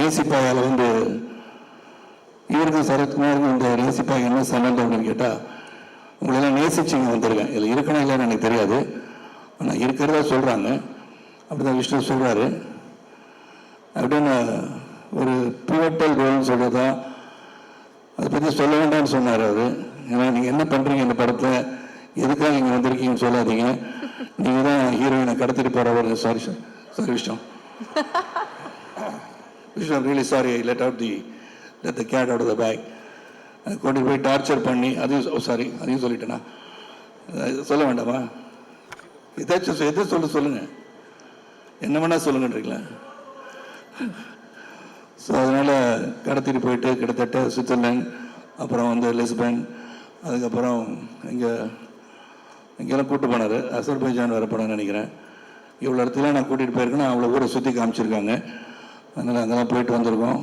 நேசிப்பாயால் வந்து இவருக்கும் சரத்குமாருக்கும் இந்த நேசிப்பாக என்ன சம்மந்தம் அப்படின்னு கேட்டால், உங்களெல்லாம் நேசிச்சு இங்கே வந்திருக்கேன். இதில் இருக்கணும் இல்லைன்னு எனக்கு தெரியாது, ஆனால் இருக்கிறதா சொல்கிறாங்க. அப்படி தான் விஷ்ணு சொல்கிறாரு. அப்படின்னு ஒரு பிவட்டல் ரோல்னு சொல்கிறதா அதை பற்றி சொல்ல வேண்டாம்னு சொன்னார் அவர். ஏன்னா நீங்கள் என்ன பண்ணுறீங்க இந்த படத்தில், எதுக்காக நீங்கள் வந்திருக்கீங்கன்னு சொல்லாதீங்க, நீங்கள் தான் ஹீரோயினை கடத்திட்டு போகிறவர். Sorry sorry Vishnu, Vishnu really sorry, I let the cat out of the bag. கொண்டு போய் டார்ச்சர் பண்ணி அதையும் சாரி அதையும் சொல்லிட்டேனா, சொல்ல வேண்டாமா? ஏதாச்சும் எதை சொல்லுங்கள், என்ன வேணால் சொல்லுங்கன்றீங்களா? ஸோ அதனால் கடத்திட்டு போயிட்டு கிட்டத்தட்ட சுவிட்சர்லாந்து, அப்புறம் வந்து லிஸ்பன், அதுக்கப்புறம் இங்கெல்லாம் கூப்பிட்டு போனார். அசர்பைஜான் வர போனான்னு நினைக்கிறேன். இவ்வளோ இடத்துல நான் கூட்டிகிட்டு போயிருக்கேன்னா அவ்வளோ ஊரை சுற்றி காமிச்சிருக்காங்க. அதனால் அங்கெல்லாம் போயிட்டு வந்திருக்கோம்.